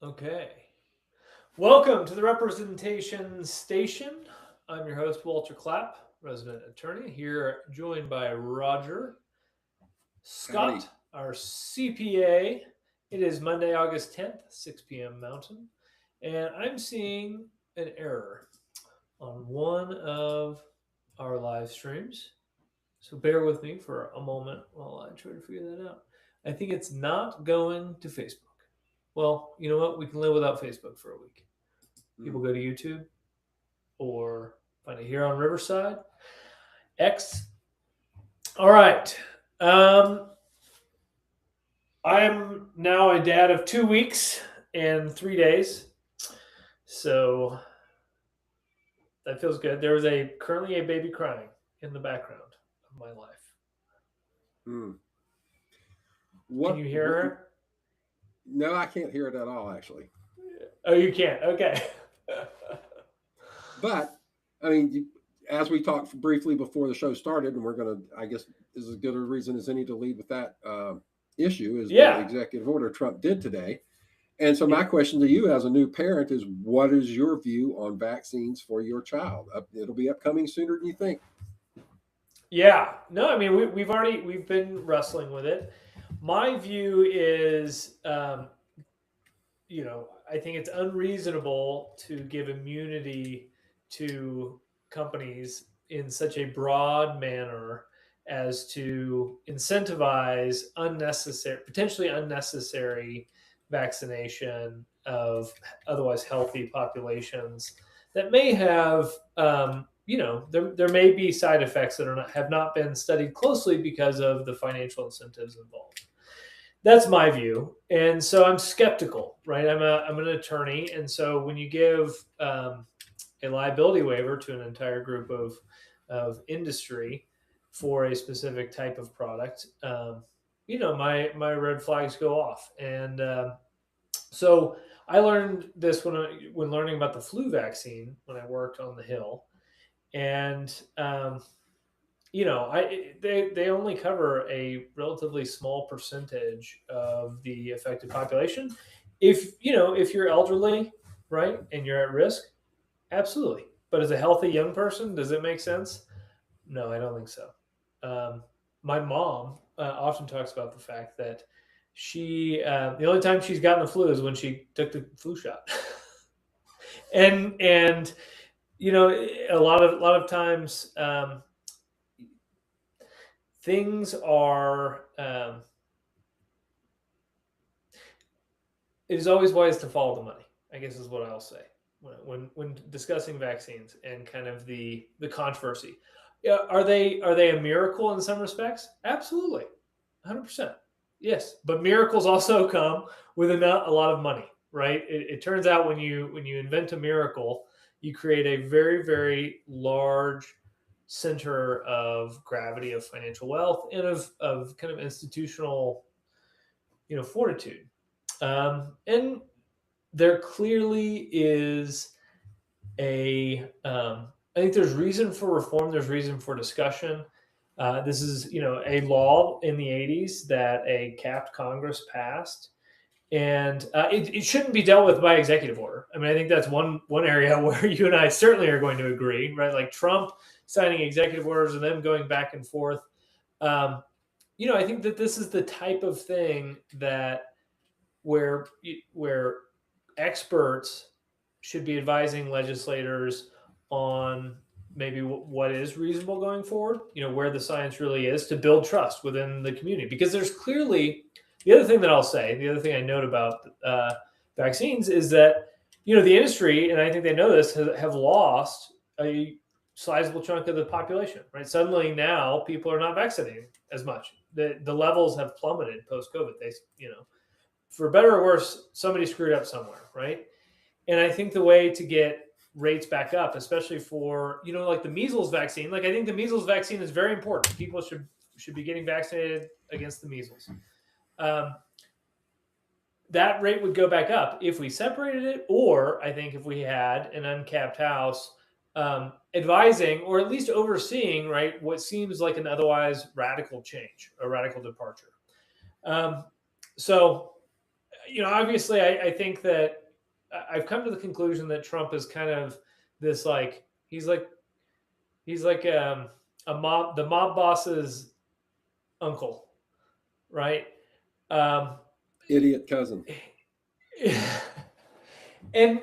Okay. Welcome to the Representation Station. I'm your host, Walter Clapp, resident attorney, here joined by Roger Howdy. Scott, our CPA. It is Monday, August 10th, 6 p.m. Mountain, and I'm seeing an error on one of our live streams. So bear with me for a moment while I try to figure that out. I think it's not going to Facebook. Well, you know what? We can live without Facebook for a week. People Mm. go to YouTube or find it here on Riverside. X. All right. Um, I am now a dad of 2 weeks and 3 days. So that feels good. There is currently a baby crying in the background of my life. Mm. Can What, you hear what? her? No, I can't hear it at all, actually. Oh, you can't. Okay. But I mean, as we talked briefly before the show started, and we're going to, I guess, is as good a reason as any to lead with that issue is the Yeah. executive order Trump did today. And so, my Yeah. question to you, as a new parent, is what is your view on vaccines for your child? It'll be upcoming sooner than you think. Yeah. No, I mean we've been wrestling with it. My view is I think it's unreasonable to give immunity to companies in such a broad manner as to incentivize potentially unnecessary vaccination of otherwise healthy populations that may have, there may be side effects that have not been studied closely because of the financial incentives involved. That's my view, and so I'm skeptical, right? I'm an attorney, and so when you give a liability waiver to an entire group of industry for a specific type of product, my red flags go off, and so I learned this when learning about the flu vaccine when I worked on the Hill, and they only cover a relatively small percentage of the affected population. If you're elderly, right, and you're at risk, absolutely. But as a healthy young person, does it make sense? No, I don't think so. Um, my mom often talks about the fact that the only time she's gotten the flu is when she took the flu shot, and a lot of times things are it is always wise to follow the money, I guess is what I'll say when discussing vaccines and kind of the controversy. Yeah, are they a miracle in some respects? Absolutely, 100%. Yes, but miracles also come with a lot of money, right? It turns out when you invent a miracle, you create a very very large center of gravity of financial wealth and of kind of institutional fortitude. And there clearly is I think there's reason for reform. There's reason for discussion. This is, a law in the 80s that a capped Congress passed, and it shouldn't be dealt with by executive order. I mean, I think that's one area where you and I certainly are going to agree, right? Like Trump signing executive orders and them going back and forth. Um, I think that this is the type of thing that where experts should be advising legislators on maybe what is reasonable going forward, where the science really is to build trust within the community. Because there's clearly the other thing that I'll say, the other thing I note about vaccines is that, the industry, and I think they know this, have lost a sizable chunk of the population, right? Suddenly now people are not vaccinating as much. The levels have plummeted post COVID. For better or worse, somebody screwed up somewhere, right? And I think the way to get rates back up, especially for like the measles vaccine, like I think the measles vaccine is very important. People should be getting vaccinated against the measles. Um, that rate would go back up if we separated it, or I think if we had an uncapped house advising or at least overseeing, right, what seems like an otherwise radical change, a radical departure. Um, so Obviously, I think that I've come to the conclusion that Trump is kind of this like he's like a mob the mob boss's uncle, right? Um, Idiot cousin. and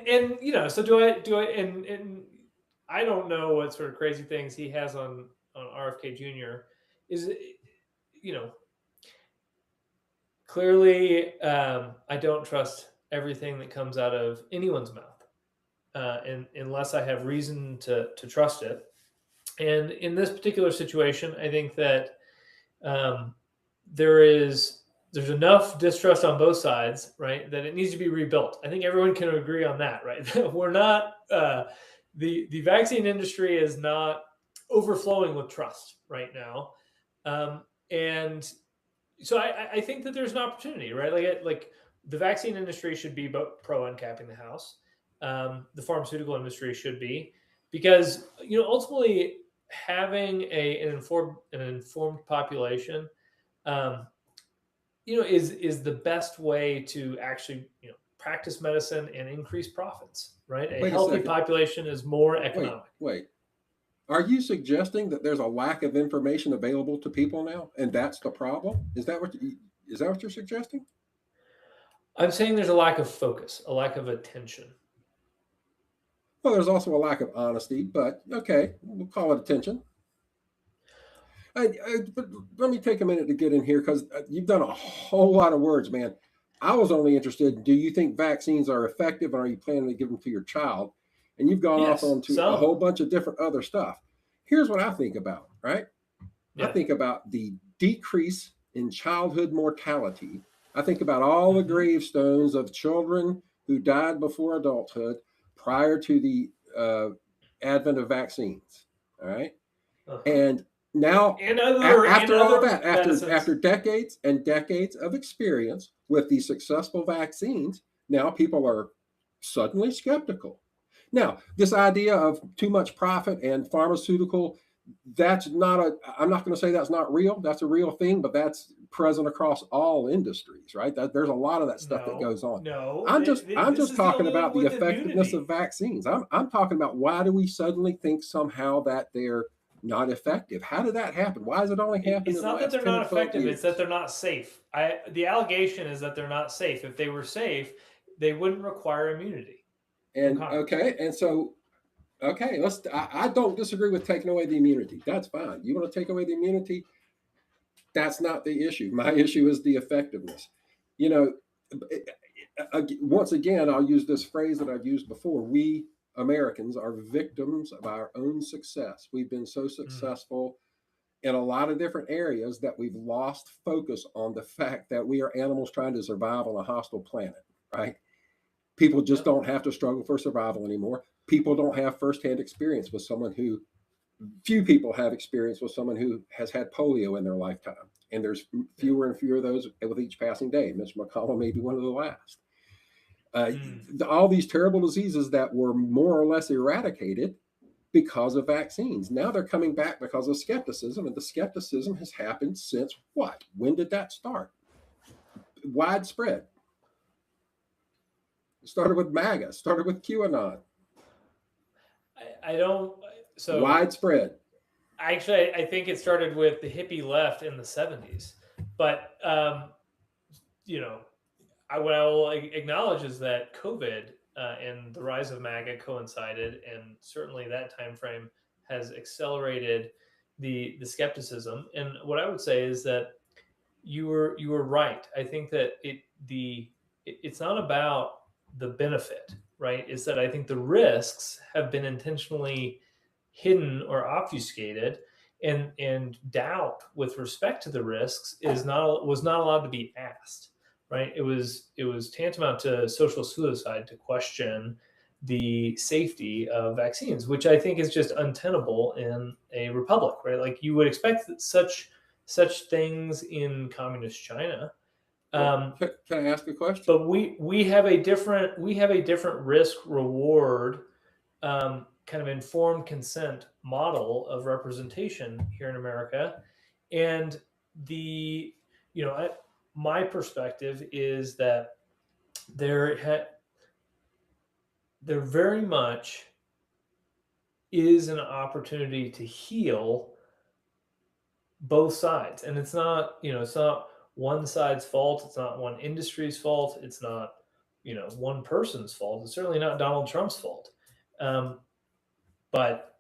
so do I and I don't know what sort of crazy things he has on RFK Jr. Is you know clearly I don't trust everything that comes out of anyone's mouth, and unless I have reason to trust it. And in this particular situation, I think that um, there's enough distrust on both sides, right? That it needs to be rebuilt. I think everyone can agree on that, right? We're not the vaccine industry is not overflowing with trust right now, and so I think that there's an opportunity, right? Like the vaccine industry should be pro uncapping the house. The pharmaceutical industry should be, because ultimately having an informed population, um, is the best way to actually practice medicine and increase profits. Right, a Wait a healthy second. population is more Wait, economic. wait. Are you suggesting that there's a lack of information available to people now, and that's the problem? Is that what you're suggesting? I'm saying there's a lack of focus, a lack of attention. Well, there's also a lack of honesty, but okay, we'll call it attention. But let me take a minute to get in here because you've done a whole lot of words, man. I was only interested. Do you think vaccines are effective, and are you planning to give them to your child? And you've gone off Yes, onto a some. whole bunch of different other stuff. Here's what I think about, right? I Yeah. think about the decrease in childhood mortality. I think about all the Hmm. gravestones of children who died before adulthood prior to the advent of vaccines. All right. Uh-huh. And now, And after all other that, after medicines. decades and decades of experience with these successful vaccines, now people are suddenly skeptical. Now, this idea of too much profit and pharmaceutical, that's not a, I'm not going to say that's not real. That's a real thing, but that's present across all industries, right? There's a lot of that stuff that No, goes on. no. I'm This just is the talking only about one the with effectiveness of immunity. vaccines. I'm talking about why do we suddenly think somehow that they're not effective? How did that happen? Why has it only happened It's in the not that last they're 10 or not 12 effective. It's that years? they're not safe. The allegation is that they're not safe. If they were safe, they wouldn't require immunity from And Congress. okay, and so okay, I don't disagree with taking away the immunity. That's fine. You want to take away the immunity? That's not the issue. My issue is the effectiveness. You know, once again, I'll use this phrase that I've used before. We Americans are victims of our own success. We've been so Mm, successful in a lot of different areas that we've lost focus on the fact that we are animals trying to survive on a hostile planet, right? People just yep. don't have to struggle for survival anymore. People don't have firsthand experience with someone who, few people have experience with someone who has had polio in their lifetime. And there's Yeah. fewer and fewer of those with each passing day. Mitch McConnell may be one of the last. Uh, Mm, all these terrible diseases that were more or less eradicated because of vaccines. Now they're coming back because of skepticism, and the skepticism has happened since what? When did that start? Widespread. It started with MAGA, started with QAnon. I don't. So Widespread. actually, I think it started with the hippie left in the '70s, but you know, what I will acknowledge is that COVID and the rise of MAGA coincided, and certainly that time frame has accelerated the skepticism. And what I would say is that you were right. I think that it's not about the benefit, right? It's that I think the risks have been intentionally hidden or obfuscated, and doubt with respect to the risks was not allowed to be asked, right? It was tantamount to social suicide to question the safety of vaccines, which I think is just untenable in a republic, right? Like you would expect that such things in communist China. Well, Um, can I ask a question? but we have a different risk reward, kind of informed consent model of representation here in America, and the you know I, my perspective is that there very much is an opportunity to heal both sides. And it's not, it's not one side's fault. It's not one industry's fault. It's not, one person's fault. It's certainly not Donald Trump's fault. But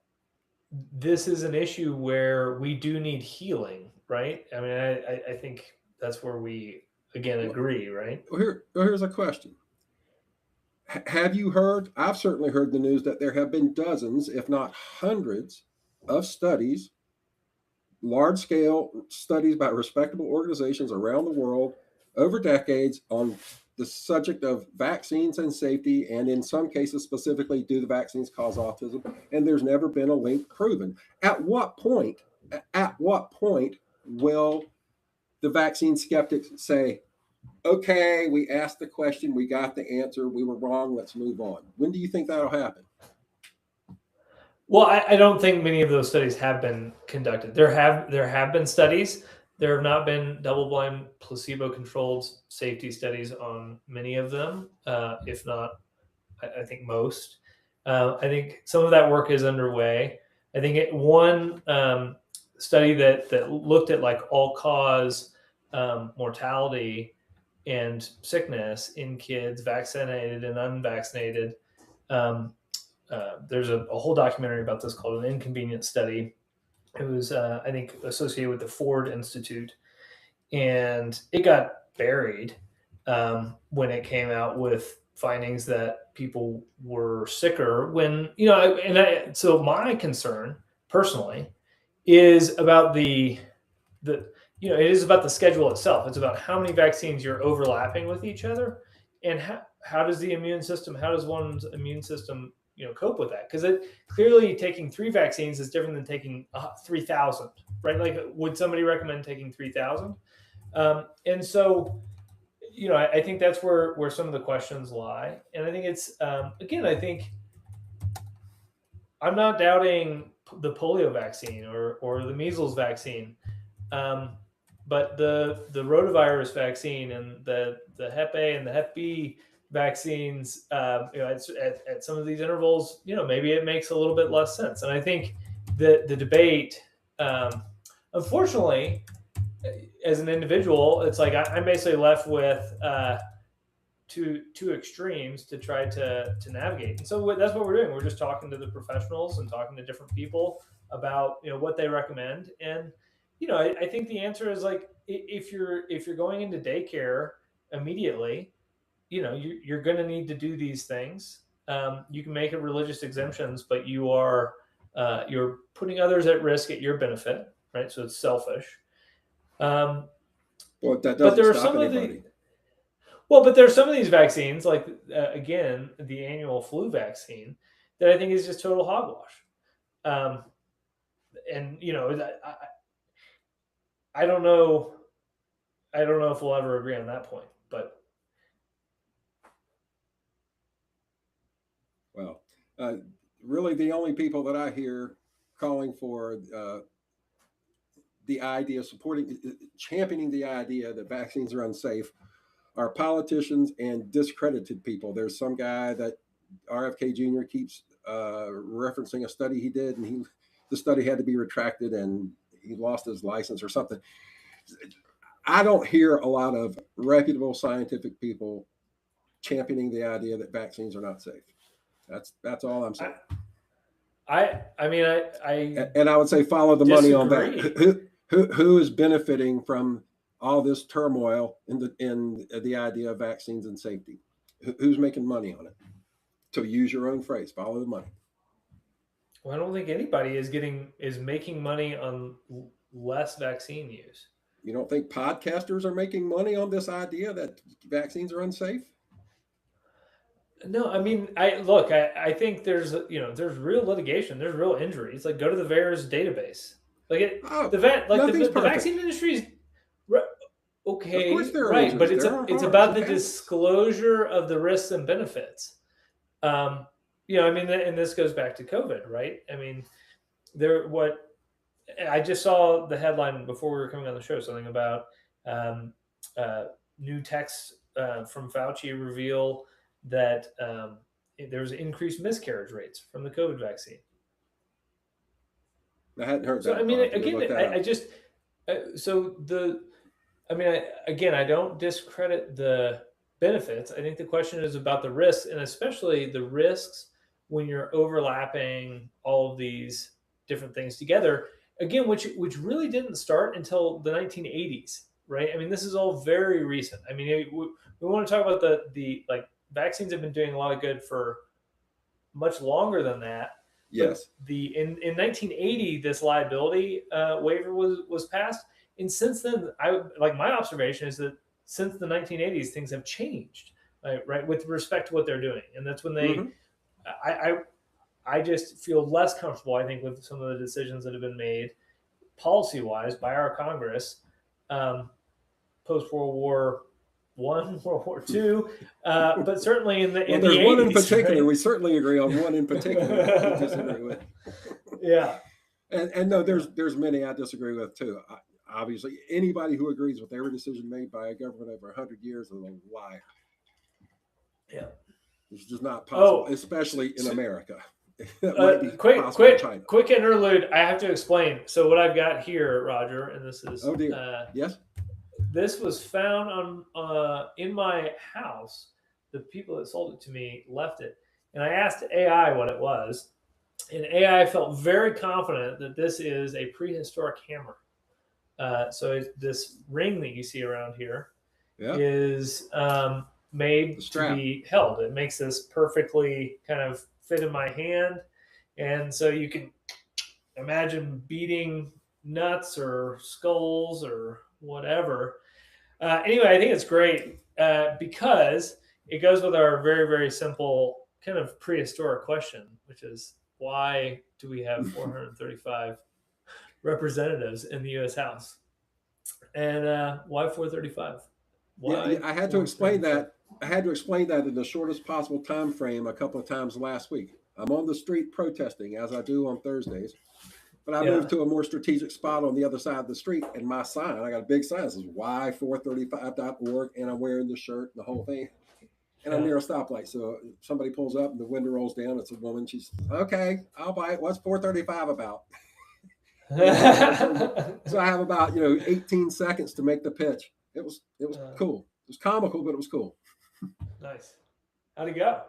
this is an issue where we do need healing, right? I mean, I think that's where we, again, agree, right? Here's a question. Have you heard? I've certainly heard the news that there have been dozens, if not hundreds, of studies, large-scale studies by respectable organizations around the world over decades on the subject of vaccines and safety, and in some cases specifically, do the vaccines cause autism? And there's never been a link proven. At what point will the vaccine skeptics say, okay, we asked the question, we got the answer, we were wrong, let's move on? When do you think that'll happen? Well, I don't think many of those studies have been conducted. There have been studies. There have not been double-blind, placebo-controlled safety studies on many of them, if not, I think most. I think some of that work is underway. I think one study that looked at like all-cause mortality and sickness in kids, vaccinated and unvaccinated. There's a whole documentary about this called An Inconvenient Study. It was, I think, associated with the Ford Institute, and it got buried when it came out with findings that people were sicker when, so my concern personally is about it is about the schedule itself. It's about how many vaccines you're overlapping with each other, and how does one's immune system cope with that? Because clearly taking 3 vaccines is different than taking 3,000, right? Like, would somebody recommend taking 3,000? And so, I think that's where some of the questions lie. And I think it's, again, I think I'm not doubting the polio vaccine or the measles vaccine. But the rotavirus vaccine and the Hep A and the Hep B vaccines, at some of these intervals, maybe it makes a little bit less sense. And I think the debate, unfortunately, as an individual, it's like I'm basically left with two extremes to try to navigate. And so that's what we're doing. We're just talking to the professionals and talking to different people about what they recommend. And I think the answer is, like, if you're going into daycare immediately, you're going to need to do these things. You can make it religious exemptions, but you're putting others at risk at your benefit, right? So it's selfish. Well, that doesn't stop anybody. But there's some of these vaccines, like again, the annual flu vaccine, that I think is just total hogwash. And I don't know if we'll ever agree on that point, but well, really the only people that I hear calling for the idea, championing the idea that vaccines are unsafe are politicians and discredited people. There's some guy that RFK Jr. keeps referencing a study he did, and the study had to be retracted and he lost his license or something. I don't hear a lot of reputable scientific people championing the idea that vaccines are not safe. That's all I'm saying. I would say follow the money on that. Who is benefiting from all this turmoil in the idea of vaccines and safety? Who's making money on it? To use your own phrase, follow the money. Well, I don't think anybody is making money on less vaccine use. You don't think podcasters are making money on this idea that vaccines are unsafe? No, I mean, I think there's real litigation, there's real injuries. Like, go to the VAERS database. Like the vaccine industry's okay, right? But it's about the disclosure of the risks and benefits. I mean, and this goes back to COVID, right? I mean, I just saw the headline before we were coming on the show, something about new text from Fauci reveal that there was increased miscarriage rates from the COVID vaccine. I hadn't heard So that. I mean, Bob. again, I just so the I mean, I don't discredit the benefits. I think the question is about the risks, and especially the risks when you're overlapping all of these different things together. Again, which really didn't start until the 1980s, right? I mean, this is all very recent. I mean, we want to talk about the like vaccines have been doing a lot of good for much longer than that. But Yes. in 1980, this liability waiver was passed, and since then, my observation is that since the 1980s, things have changed, right, with respect to what they're doing, and that's when they. Mhm. I just feel less comfortable. I think with some of the decisions that have been made policy wise by our Congress, post World War One, World War Two, but certainly in the Well, in there's the one in 80s, particular. right? We certainly agree on one in particular that we disagree with. Yeah. And no, there's many I disagree with too. Obviously, anybody who agrees with every decision made by a government over 100 years is a liar. Yeah. It's just not possible, Oh, especially in so- America. That might be possible in China. quick interlude. I have to explain. So what I've got here, Roger, and this is Oh dear. Yes. this was found on in my house. The people that sold it to me left it, and I asked AI what it was, and AI felt very confident that this is a prehistoric hammer. So this ring that you see around here Yeah. is made to be held. It makes this perfectly kind of fit in my hand, and so you can imagine beating nuts or skulls or whatever. Anyway, I think it's great because it goes with our very, very simple kind of prehistoric question, which is why do we have 435 representatives in the U.S. House? And why 435? Why? Yeah, I had to explain that. I had to explain that in the shortest possible time frame a couple of times last week. I'm on the street protesting as I do on Thursdays, but I moved to a more strategic spot on the other side of the street, and my sign, I got a big sign that says y435.org, and I'm wearing the shirt and the whole thing. And I'm near a stoplight. So somebody pulls up and the window rolls down. It's a woman. She says, okay, I'll buy it. What's 435 about? So I have about 18 seconds to make the pitch. It was cool. It was comical, but it was cool. Nice. How'd it go?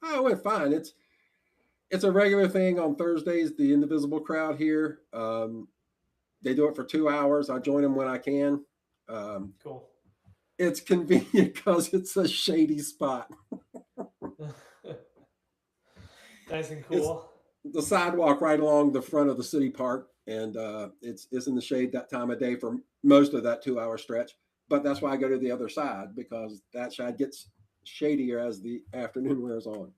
Oh, it went fine. It's a regular thing on Thursdays. The Indivisible crowd here, they do it for 2 hours. I join them when I can. Cool. It's convenient because it's a shady spot. Nice and cool. It's the sidewalk right along the front of the city park, and it's in the shade that time of day for most of that 2 hour stretch. But that's why I go to the other side, because that side gets shadier as the afternoon wears on.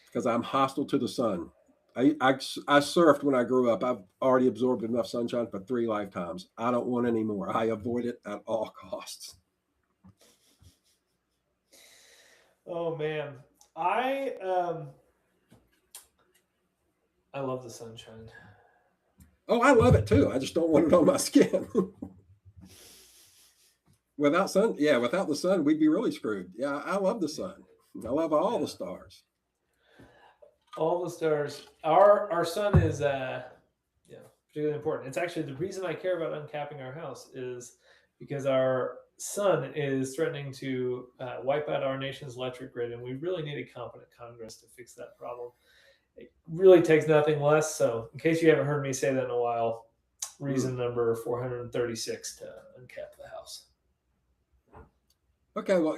Because I'm hostile to the sun. I surfed when I grew up. I've already absorbed enough sunshine for 3 lifetimes. I don't want any more. I avoid it at all costs. Oh man, I love the sunshine. Oh, I love it too. I just don't want it on my skin. Without the sun, we'd be really screwed. Yeah, I love the sun. I love all the stars. All the stars. Our sun is particularly important. It's actually the reason I care about uncapping our house is because our sun is threatening to wipe out our nation's electric grid, and we really need a competent Congress to fix that problem. It really takes nothing less. So, in case you haven't heard me say that in a while, reason number 436 to uncap the house. Okay, well,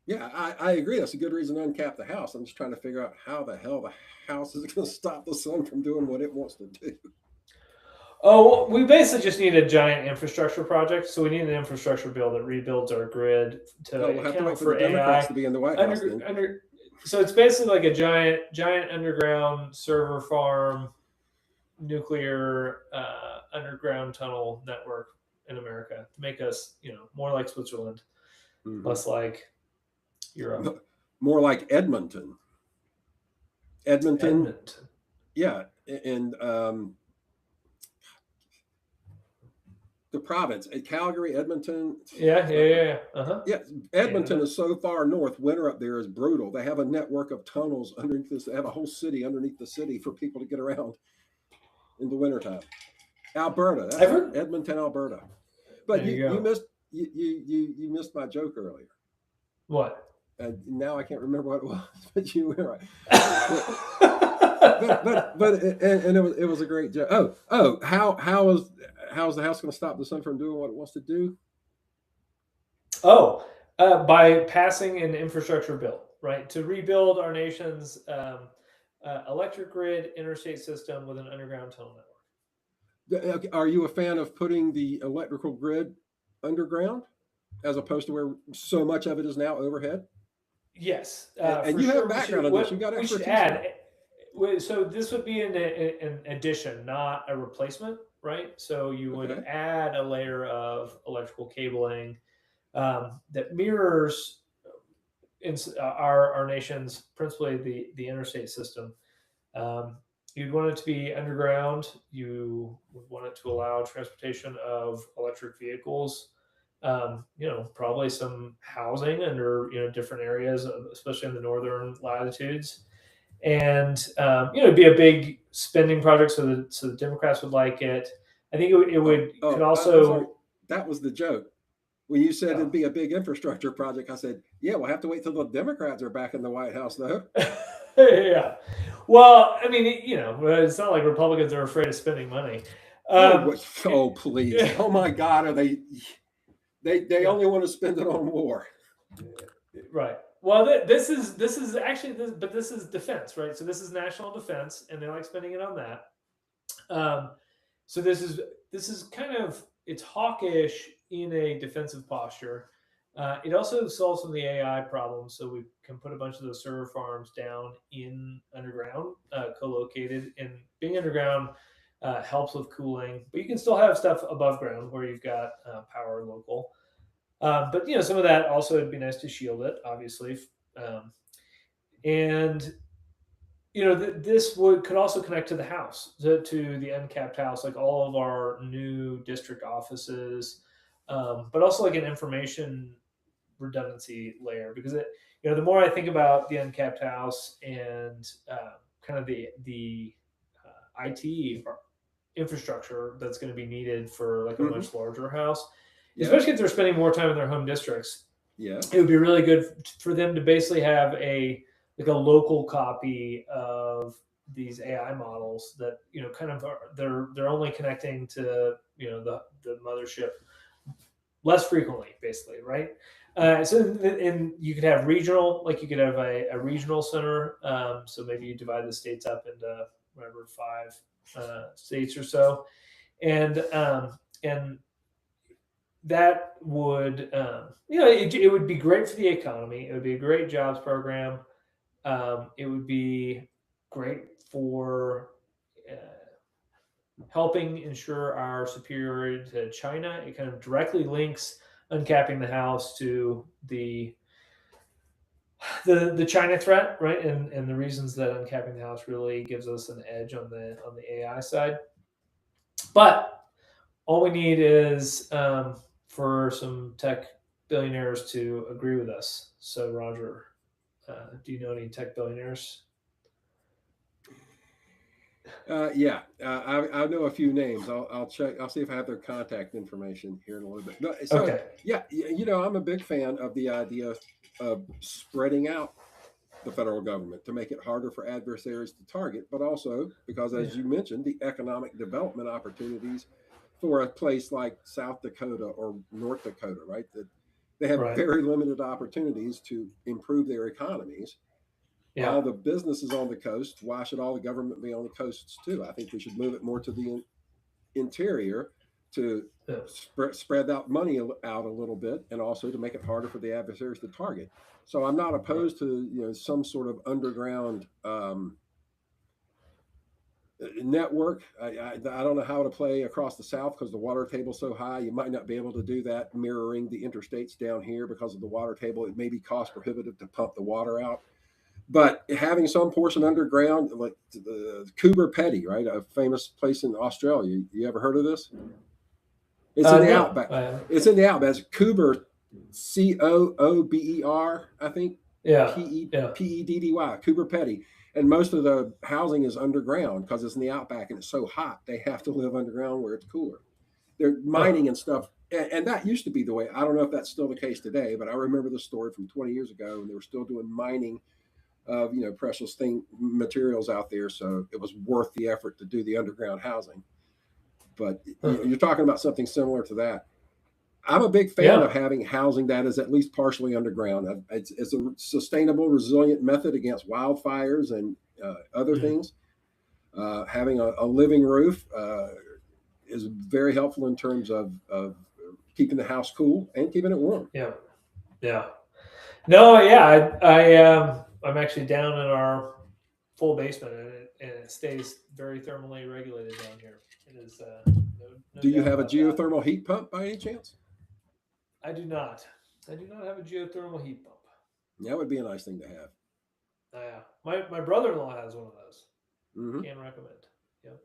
yeah, I agree. That's a good reason to uncap the house. I'm just trying to figure out how the hell the house is going to stop the sun from doing what it wants to do. Oh, we basically just need a giant infrastructure project. So we need an infrastructure bill that rebuilds our grid to we'll have to wait account for for the Democrats AI. to be in the White House. So it's basically like a giant underground server farm, nuclear underground tunnel network in America to make us, more like Switzerland, less like Europe. More like Edmonton. Edmonton. Yeah, and the province, Calgary, Edmonton. Yeah. Yeah, Edmonton Canada. is so far north. Winter up there is brutal. They have a network of tunnels underneath this. They have a whole city underneath the city for people to get around in the wintertime. Alberta, that's I've it, heard. Edmonton, Alberta. But There you you go. missed you missed my joke earlier, What? and now I can't remember what it was. But you were right. And it was a great joke. How's the House going to stop the sun from doing what it wants to do? Oh, by passing an infrastructure bill, right, to rebuild our nation's electric grid, interstate system with an underground tunnel network. Are you a fan of putting the electrical grid underground as opposed to where so much of it is now overhead? Yes, And for you have sure. background on this. You got We should expertise add. here. So this would be an addition, not a replacement, right? So you would Okay. add a layer of electrical cabling that mirrors in our nation's, principally the interstate system. Um, you'd want it to be underground. You would want it to allow transportation of electric vehicles. Probably some housing under different areas, especially in the northern latitudes. And it'd be a big spending project, so the Democrats would like it. I think it would could I'm sorry. also. That was the joke. When you said Oh. it'd be a big infrastructure project, I said, yeah, we'll have to wait till the Democrats are back in the White House, though. Yeah. Well, I mean, it's not like Republicans are afraid of spending money. Um, Oh, please. Oh, my God. Are they yeah, only want to spend it on war. right. Well, this is actually but this is defense, right? So this is national defense, and they like spending it on that. Um, so this is kind of, it's hawkish in a defensive posture. It also solves some of the AI problems, so we can put a bunch of those server farms down in underground, co-located. And being underground helps with cooling, but you can still have stuff above ground where you've got power local. But some of that also, it'd be nice to shield it, obviously. Um, and this could also connect to the house, to the uncapped house, like all of our new district offices, but also like an information redundancy layer, because the more I think about the uncapped house and kind of the IT infrastructure that's going to be needed for like a Mm-hmm. much larger house, Yeah. especially if they're spending more time in their home districts. Yeah. It would be really good for them to basically have a local copy of these AI models that kind of they're only connecting to the mothership less frequently, basically, right? And you could have regional, like you could have a regional center. So maybe you divide the states up into whatever 5 states or so, and that would it would be great for the economy. It would be a great jobs program. It would be great for helping ensure our superiority to China. It kind of directly links uncapping the house to the China threat, right? And the reasons that uncapping the house really gives us an edge on the AI side. But all we need is for some tech billionaires to agree with us. So, Roger, do you know any tech billionaires? Yeah, I know a few names. I'll check. I'll see if I have their contact information here in a little bit. No, so Okay. yeah, I'm a big fan of the idea of spreading out the federal government to make it harder for adversaries to target, but also because, Yeah. as you mentioned, the economic development opportunities for a place like South Dakota or North Dakota, right? That they have Right. very limited opportunities to improve their economies. All Yeah. the businesses on the coast. Why should all the government be on the coasts too? I think we should move it more to the interior to Yeah. spread that money out a little bit, and also to make it harder for the adversaries to target. So I'm not Right. opposed to some sort of underground network. I don't know how to play across the South because the water table's so high. You might not be able to do that mirroring the interstates down here because of the water table. It may be cost prohibitive to pump the water out. But having some portion underground, like the Coober Pedy, right, a famous place in Australia. You ever heard of this? It's in the No, Outback. It's in the Outback. It's Coober, Coober, I think. yeah, yeah. Peddy, Coober Petty. And most of the housing is underground because it's in the Outback and it's so hot they have to live underground where it's cooler. They're mining and stuff, and that used to be the way. I don't know if that's still the case today, but I remember the story from 20 years ago, and they were still doing mining of precious materials out there, so it was worth the effort to do the underground housing. But you're talking about something similar to that. I'm a big fan of having housing that is at least partially underground. It's a sustainable, resilient method against wildfires and other things. Having a living roof is very helpful in terms of keeping the house cool and keeping it warm. Yeah, yeah. No, yeah. I'm actually down in our full basement, and it stays very thermally regulated down here. It is. No Do you doubt have a about geothermal that. heat pump by any chance? I do not. I do not have a geothermal heat pump. That would be a nice thing to have. Yeah, my brother-in-law has one of those. Mm-hmm. Can recommend. Yep.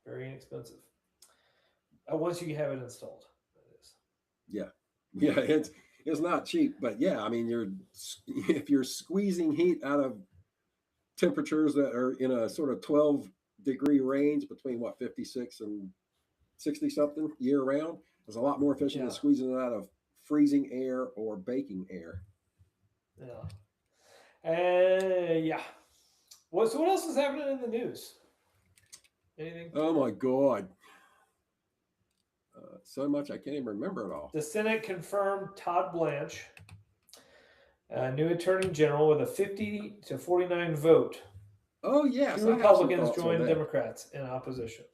Very inexpensive. Once you have it installed, that is. Yeah, it's not cheap, but yeah, I mean, if you're squeezing heat out of temperatures that are in a sort of 12-degree range between 56 and 60 something year round, is a lot more efficient than squeezing it out of freezing air or baking air. Yeah. So what else is happening in the news? Anything? Oh my God. So much I can't even remember it all. The Senate confirmed Todd Blanche, new Attorney General, with a 50-49 vote. Oh yes, 2 Republicans joined Democrats in opposition.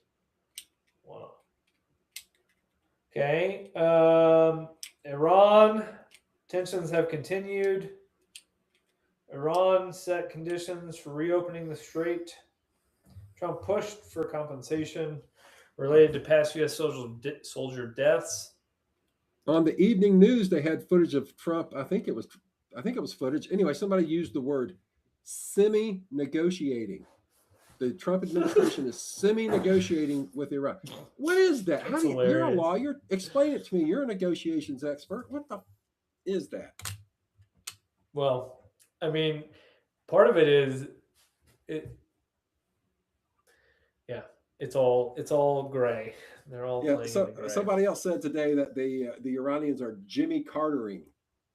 Wow. Okay. Iran tensions have continued. Iran set conditions for reopening the strait. Trump pushed for compensation related to past U.S. soldier deaths. On the evening news, they had footage of Trump. I think it was footage. Anyway, somebody used the word semi-negotiating. The Trump administration is semi-negotiating with Iran. What is that? How do you? You're a lawyer. Explain it to me. You're a negotiations expert. What the is that? Well, I mean, part of it is it. Yeah, it's all gray. They're all playing in the gray. Somebody else said today that the Iranians are Jimmy Cartering.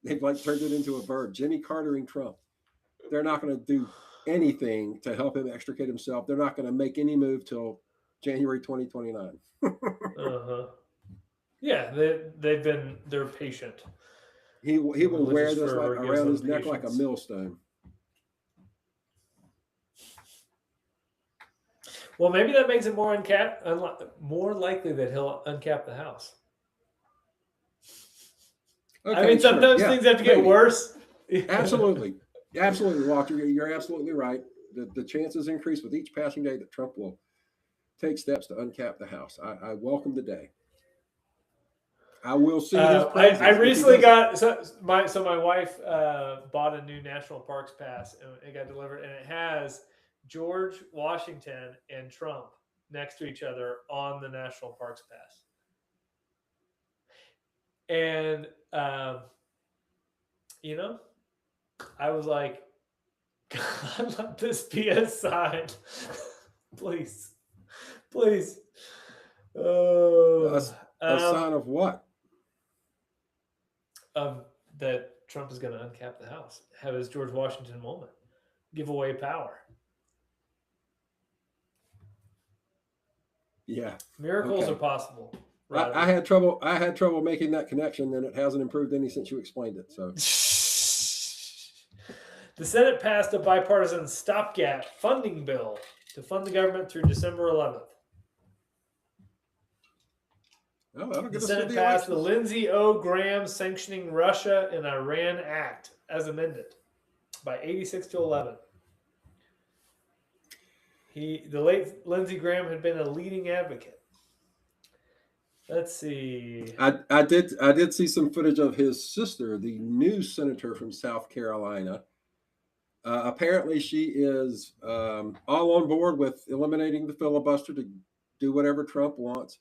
They've turned it into a verb. Jimmy Cartering Trump. They're not going to do anything to help him extricate himself. They're not going to make any move till January 2029. Yeah, they're patient. He will wear this around his neck like a millstone. Well, maybe that makes it more likely that he'll uncap the House. Okay, I mean, sometimes things have to get worse. Absolutely, Walter. You're absolutely right. The chances increase with each passing day that Trump will take steps to uncap the House. I welcome the day. I will see his presence. I recently got my wife bought a new National Parks pass, and it got delivered, and it has George Washington and Trump next to each other on the National Parks pass. And I was like, God, let this be a sign. Please. A sign of what? That Trump is going to uncap the House, have his George Washington moment, give away power. Yeah, miracles are possible. Right. I had trouble making that connection, and it hasn't improved any since you explained it. So, the Senate passed a bipartisan stopgap funding bill to fund the government through December 11th. The Senate passed the Lindsey O. Graham Sanctioning Russia and Iran Act as amended by 86-11. The late Lindsey Graham had been a leading advocate. Let's see. I did see some footage of his sister, the new senator from South Carolina. Apparently, she is all on board with eliminating the filibuster to do whatever Trump wants.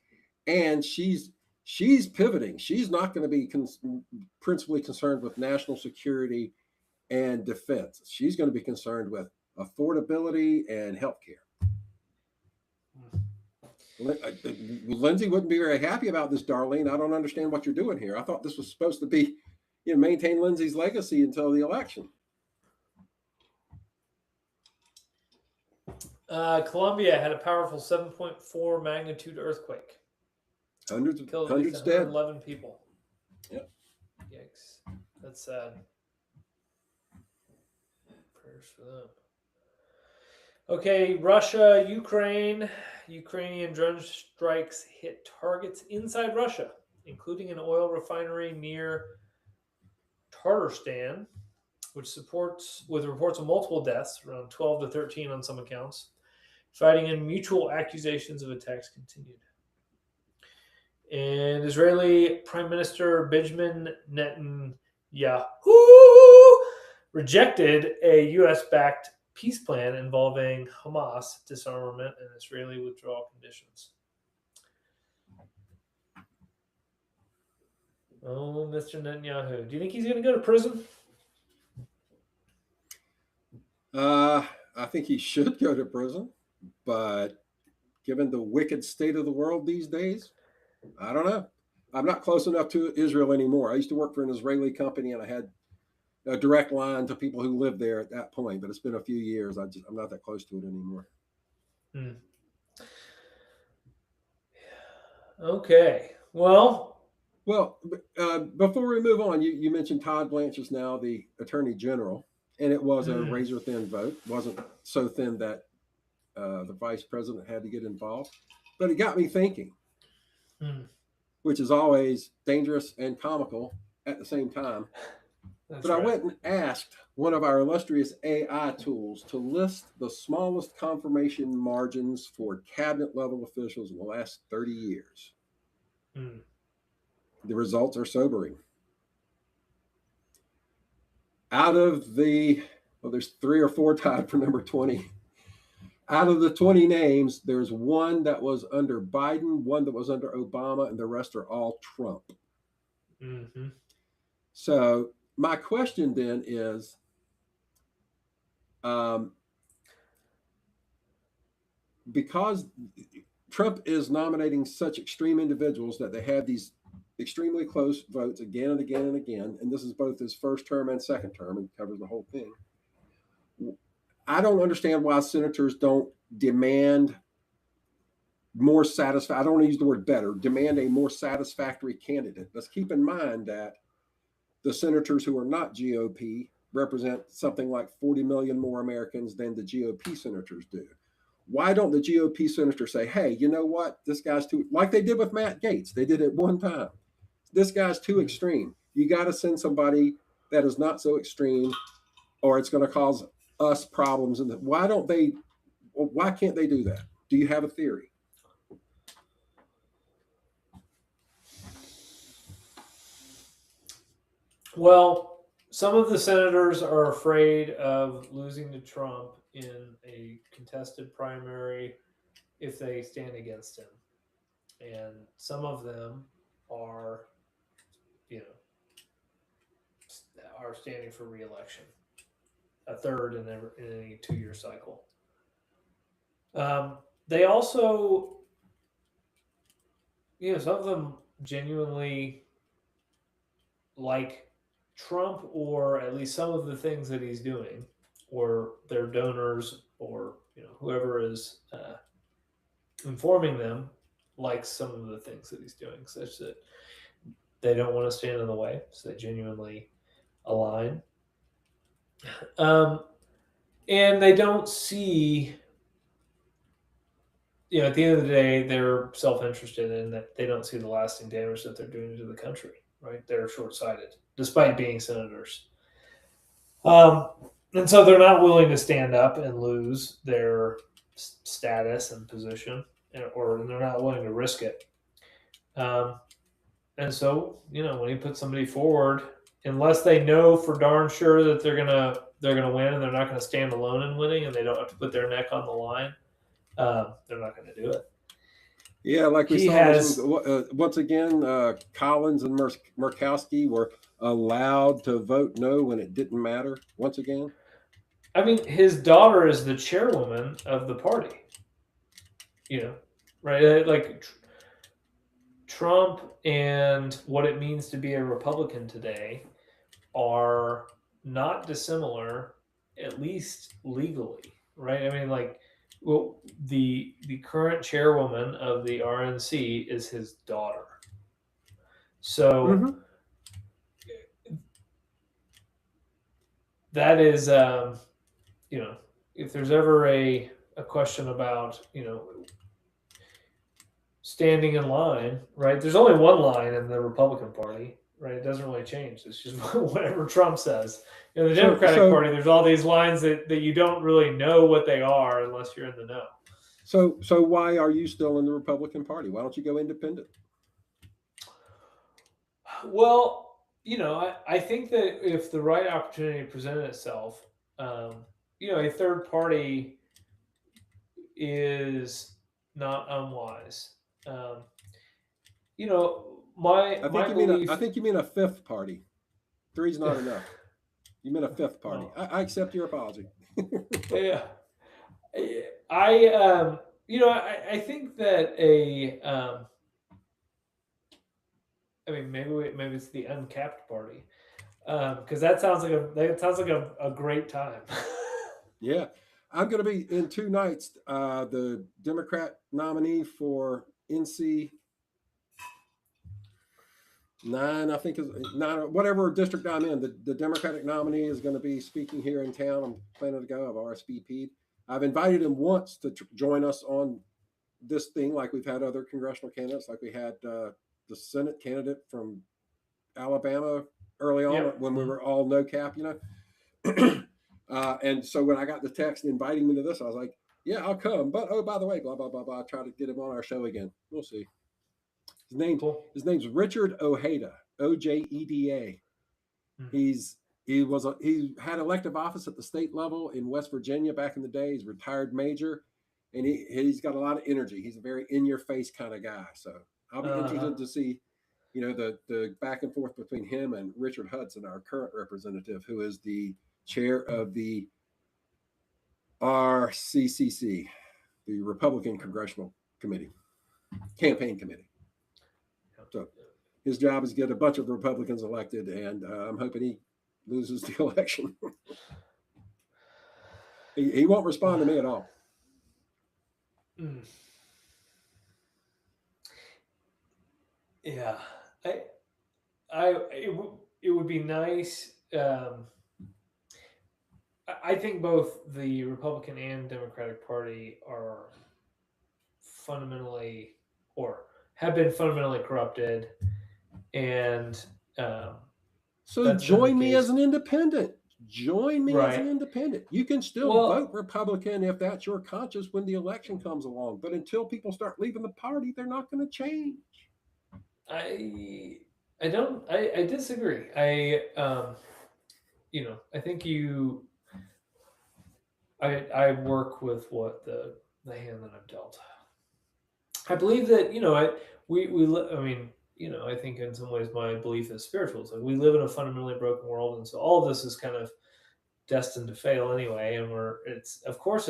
And she's she's pivoting. She's not going to be principally concerned with national security and defense. She's going to be concerned with affordability and healthcare. Lindsey wouldn't be very happy about this, Darlene. I don't understand what you're doing here. I thought this was supposed to be, maintain Lindsey's legacy until the election. Colombia had a powerful 7.4 magnitude earthquake. Hundreds dead. 11 people. Yep. Yikes. That's sad. Prayers for them. Okay, Russia, Ukraine. Ukrainian drone strikes hit targets inside Russia, including an oil refinery near Tatarstan, with reports of multiple deaths, around 12 to 13 on some accounts. Fighting and mutual accusations of attacks continued. And Israeli Prime Minister Benjamin Netanyahu rejected a U.S.-backed peace plan involving Hamas disarmament and Israeli withdrawal conditions. Oh, Mr. Netanyahu. Do you think he's going to go to prison? I think he should go to prison, but given the wicked state of the world these days, I don't know. I'm not close enough to Israel anymore. I used to work for an Israeli company, and I had a direct line to people who lived there at that point, but it's been a few years. I'm not that close to it anymore. Okay. Well, before we move on, you mentioned Todd Blanche is now the Attorney General, and it was a razor thin vote. It wasn't so thin that the Vice President had to get involved, but it got me thinking, which is always dangerous and comical at the same time. But right. I went and asked one of our illustrious AI tools to list the smallest confirmation margins for cabinet level officials in the last 30 years. The results are sobering. Out of there's 3 or 4 tied for number 20. Out of the 20 names, there's one that was under Biden, one that was under Obama, and the rest are all Trump. So my question then is, because Trump is nominating such extreme individuals that they have these extremely close votes again and again and again, and this is both his first term and second term and covers the whole thing. I don't understand why senators don't demand more satisfactory, I don't want to use the word better, demand a more satisfactory candidate. Let's keep in mind that the senators who are not GOP represent something like 40 million more Americans than the GOP senators do. Why don't the GOP senators say, hey, you know what? This guy's too, like they did with Matt Gaetz. They did it one time. This guy's too extreme. You got to send somebody that is not so extreme, or it's going to cause us problems. And why can't they do that? Do you have a theory? Well, some of the senators are afraid of losing to Trump in a contested primary if they stand against him. And some of them are, are standing for re-election, a third in any 2-year cycle. They also, some of them genuinely like Trump, or at least some of the things that he's doing, or their donors, or whoever is informing them likes some of the things that he's doing, such that they don't want to stand in the way, so they genuinely align. And they don't see, at the end of the day, they're self-interested in that. They don't see the lasting damage that they're doing to the country, right? They're short-sighted, despite being senators. And so they're not willing to stand up and lose their status and position, or they're not willing to risk it. And so, when you put somebody forward, unless they know for darn sure that they're gonna win and they're not gonna stand alone in winning, and they don't have to put their neck on the line, they're not gonna do it. Yeah, like we he saw this has. with once again, Collins and Murkowski were allowed to vote no when it didn't matter. Once again, I mean, his daughter is the chairwoman of the party. You know, right? Like Trump and what it means to be a Republican today are not dissimilar, at least legally, right? I mean, like, well, the current chairwoman of the RNC is his daughter. So mm-hmm. that is, you know, if there's ever a question about, you know, standing in line, right? There's only one line in the Republican Party, right? It doesn't really change. It's just whatever Trump says. You know, the So, Democratic so, Party, there's all these lines that you don't really know what they are unless you're in the know. so, why are you still in the Republican Party? Why don't you go independent? Well, you know, I think that if the right opportunity presented itself, you know, a third party is not unwise. Um, you know, my I belief. think you mean a fifth party. Three's not enough. You mean a fifth party. Well, I accept your apology. yeah, you know, I think that I mean, maybe it's the uncapped party, because that sounds like a great time. Yeah, I'm going to be in 2 nights. The Democrat nominee for NC 9, I think is 9, whatever district I'm in. The Democratic nominee is going to be speaking here in town. I'm planning to go. I've RSVP'd. I've invited him once to join us on this thing, like we've had other congressional candidates, like we had the Senate candidate from Alabama early on Yep. when we were all no cap, you know. And so when I got the text inviting me to this, I was like, yeah, I'll come. But oh, by the way, blah blah blah blah. Try to get him on our show again. We'll see. Cool. His name's Richard Ojeda, Ojeda. Mm-hmm. He had elective office at the state level in West Virginia back in the day. He's a retired major, and he's got a lot of energy. He's a very in your face kind of guy. So I'll be interested to see, you know, the back and forth between him and Richard Hudson, our current representative, who is the chair of the RCCC, the Republican Congressional Committee, Campaign Committee. So his job is to get a bunch of the Republicans elected, and I'm hoping he loses the election. He won't respond to me at all. Yeah, it would be nice. I think both the Republican and Democratic Party are fundamentally, or have been fundamentally corrupted, and so join me as an independent. Join me as an right. independent. You can still vote Republican if that's your conscience when the election comes along. But until people start leaving the party, they're not going to change. I disagree. You know, I think I work with what the hand that I've dealt. I believe that, you know, I mean, you know, I think in some ways my belief is spiritual. It's like we live in a fundamentally broken world, and so all of this is kind of destined to fail anyway. And of course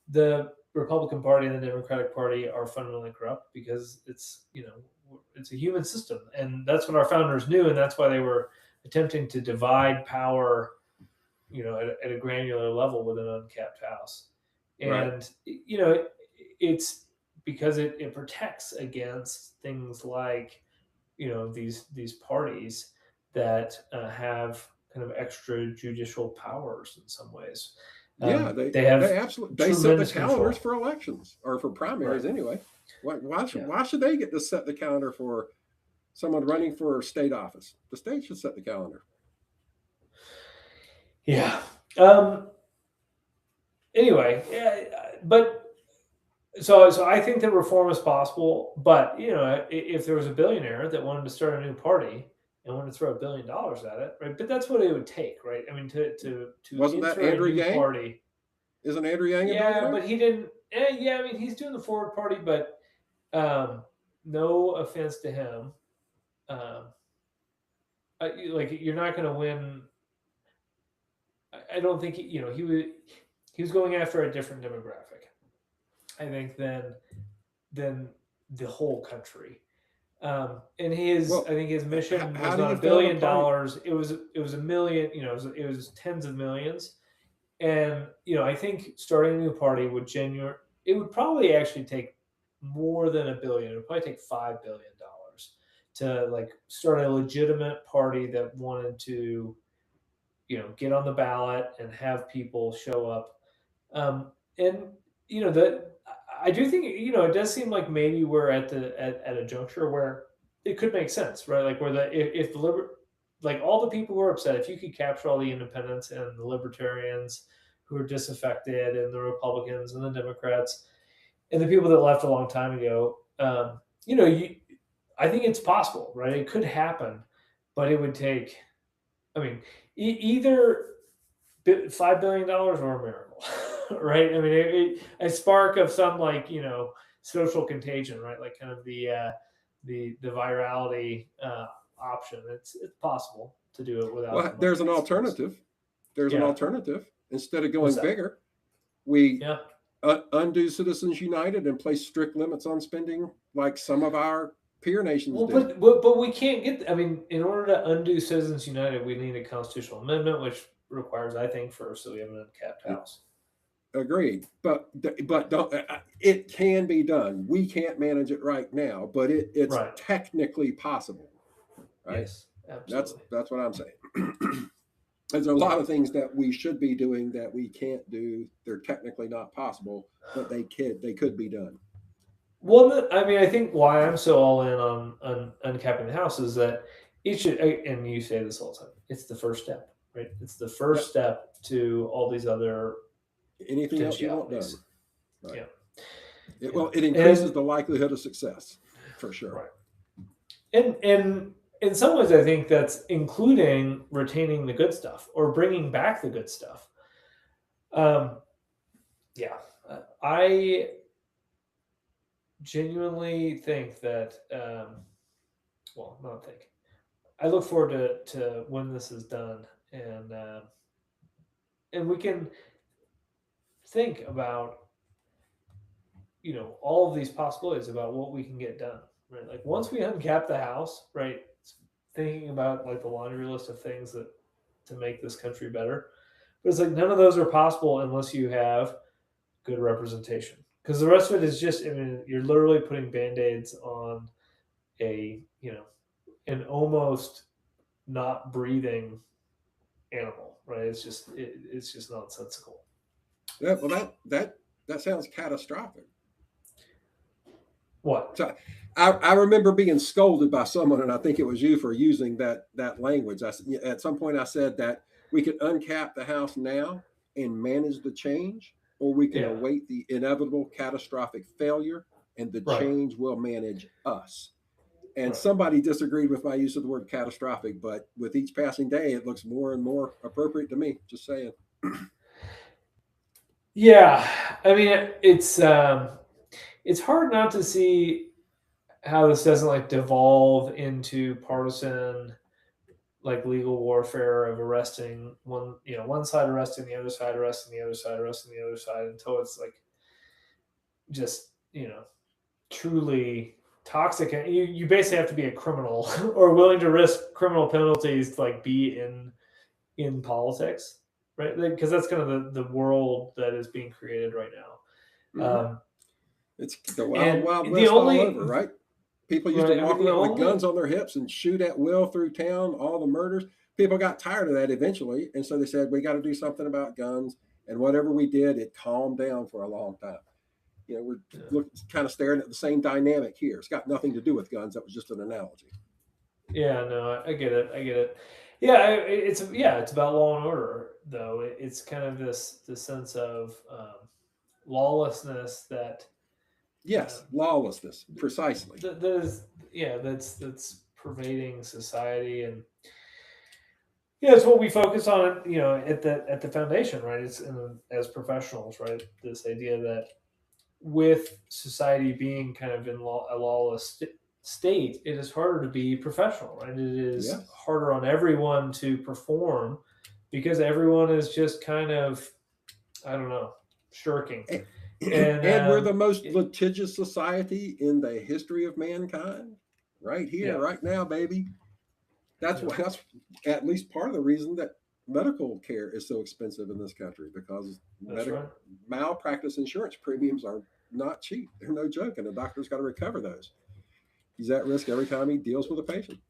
the Republican Party and the Democratic Party are fundamentally corrupt because it's, you know, it's a human system, and that's what our founders knew, and that's why they were attempting to divide power, you know, at a granular level with an uncapped house. And right. You know, it's because it protects against things like, you know, these parties that have kind of extrajudicial powers in some ways. Yeah, they have they set the calendars for elections or for primaries anyway. Why should they get to set the calendar for someone running for state office? The state should set the calendar. Yeah. Anyway, yeah, but so I think that reform is possible. But, you know, if there was a billionaire that wanted to start a new party and wanted to throw $1 billion at it, right? But that's what it would take, right? I mean, to wasn't that Andrew Yang? Party. Isn't Andrew Yang? Yeah, but he didn't. Yeah, I mean, he's doing the Forward Party, but No offense to him, um, like you're not going to win. I don't think he was going after a different demographic. I think than the whole country. And I Well, think his mission how was do not you a fill a billion party? dollars. It was a million. It was tens of millions. And I think starting a new party would genuine. It would probably actually take more than a billion. It would probably take $5 billion to like start a legitimate party that wanted to get on the ballot and have people show up. And that I do think it does seem like maybe we're at a juncture where it could make sense, right? Like where if the like all the people who are upset, if you could capture all the independents and the libertarians who are disaffected and the Republicans and the Democrats and the people that left a long time ago, I think it's possible, right? It could happen, but it would take. I mean, either $5 billion or a miracle, right? I mean, a spark of some like social contagion, right? Like kind of the virality option. It's possible to do it without the Well, money, there's an I suppose. alternative. There's an Yeah. alternative. Instead of What's going that? bigger, we Yeah. undo Citizens United and place strict limits on spending, like some of our peer nations Well, do. but we can't get. I mean, in order to undo Citizens United, we need a constitutional amendment, which requires, I think, first that we have an uncapped house. Agreed, but Right. don't, it can be done. We can't manage it right now, but it's Right. technically possible, right? Yes. That's Absolutely. that's what I'm saying. There's a lot of things that we should be doing that we can't do. They're technically not possible, but they could be done. Well, I mean, I think why I'm so all in on uncapping the house is that each and you say this all the time. It's the first step, right? It's the first Yep. step to all these other Anything else you want done, potentialities. right? Yeah, yeah, Well, it increases and the likelihood of success for sure. right, and in some ways, I think that's including retaining the good stuff or bringing back the good stuff. Um, yeah, I genuinely think that. Well, not think. I look forward to when this is done, and we can think about all of these possibilities about what we can get done. Right, like once we uncap the house, right, thinking about like the laundry list of things that to make this country better. But it's like none of those are possible unless you have good representation. Because the rest of it is just, I mean, you're literally putting band-aids on a, an almost not breathing animal, right? It's just nonsensical. Yeah, well, that sounds catastrophic. What? So I remember being scolded by someone, and I think it was you for using that language. At some point I said that we could uncap the house now and manage the change, or we can Yeah, await the inevitable catastrophic failure, and the right, change will manage us. And right. somebody disagreed with my use of the word catastrophic, but with each passing day, it looks more and more appropriate to me. Just saying. Yeah, I mean it's hard not to see how this doesn't like devolve into partisan like legal warfare of arresting one side arresting the other side arresting the other side arresting the other side until it's like just truly toxic, and you basically have to be a criminal or willing to risk criminal penalties to like be in politics, right? Because that's kind of the world that is being created right now. Mm-hmm. It's the wild, And wild the west all over, only right? People used to right, I mean walk the around with only guns on their hips and shoot at will through town, all the murders. People got tired of that eventually. And so they said, we got to do something about guns. And whatever we did, it calmed down for a long time. We're kind of staring at the same dynamic here. It's got nothing to do with guns. That was just an analogy. yeah, no, I get it, I get it. It's about law and order though. It's kind of this sense of lawlessness that Yes, um, lawlessness, precisely. that is that's pervading society. And yeah, it's what we focus on at the foundation, right? It's as professionals, right? This idea that with society being kind of in a lawless state, it is harder to be professional, right? It is Yes. harder on everyone to perform because everyone is just kind of, I don't know, shirking. And, And and we're the most litigious society in the history of mankind. Right here, yeah, right now, baby. That's yeah, why that's at least part of the reason that medical care is so expensive in this country, because that's right. malpractice insurance premiums are not cheap. They're no joke, and the doctor's got to recover those. He's at risk every time he deals with a patient.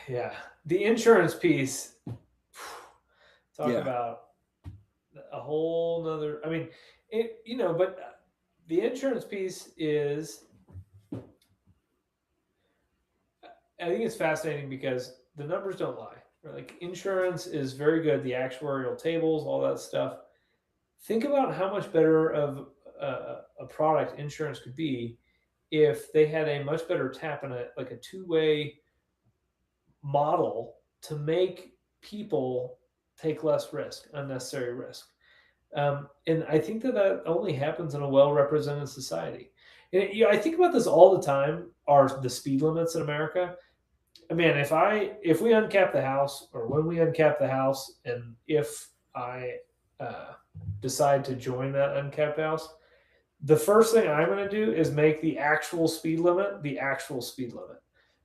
Yeah, the insurance piece. Talk Yeah. about a whole nother. I mean, but the insurance piece is. I think it's fascinating because the numbers don't lie. Right? Like insurance is very good. The actuarial tables, all that stuff. Think about how much better of a product insurance could be if they had a much better tap in it, like a two-way model to make people take less risk, unnecessary risk. And I think that only happens in a well-represented society. And I think about this all the time. Are the speed limits in America? Man, if we uncap the house, or when we uncap the house, and if I uh, decide to join that uncapped house, the first thing I'm going to do is make the actual speed limit the actual speed limit,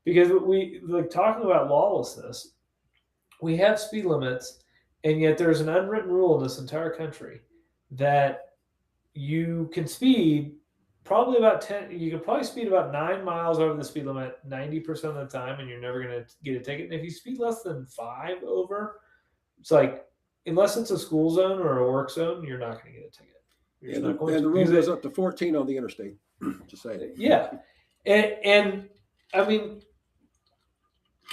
because we like talking about lawlessness. We have speed limits, and yet there's an unwritten rule in this entire country that you can speed probably about 10, you can probably speed about 9 miles over the speed limit 90% of the time, and you're never going to get a ticket. And if you speed less than 5 over, it's like, unless it's a school zone or a work zone, you're not going to get a ticket. You're just And not going the to, rule because goes up to 14 on the interstate. Just saying. yeah. And I mean,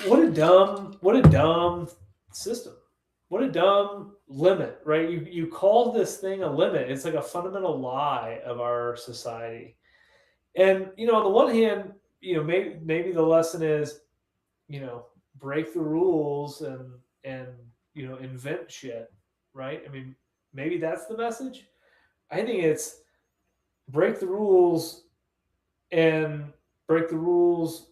what a dumb system. What a dumb limit, right? You call this thing a limit. It's like a fundamental lie of our society. And on the one hand, maybe the lesson is, break the rules and invent shit, right? I mean, maybe that's the message. I think it's break the rules and break the rules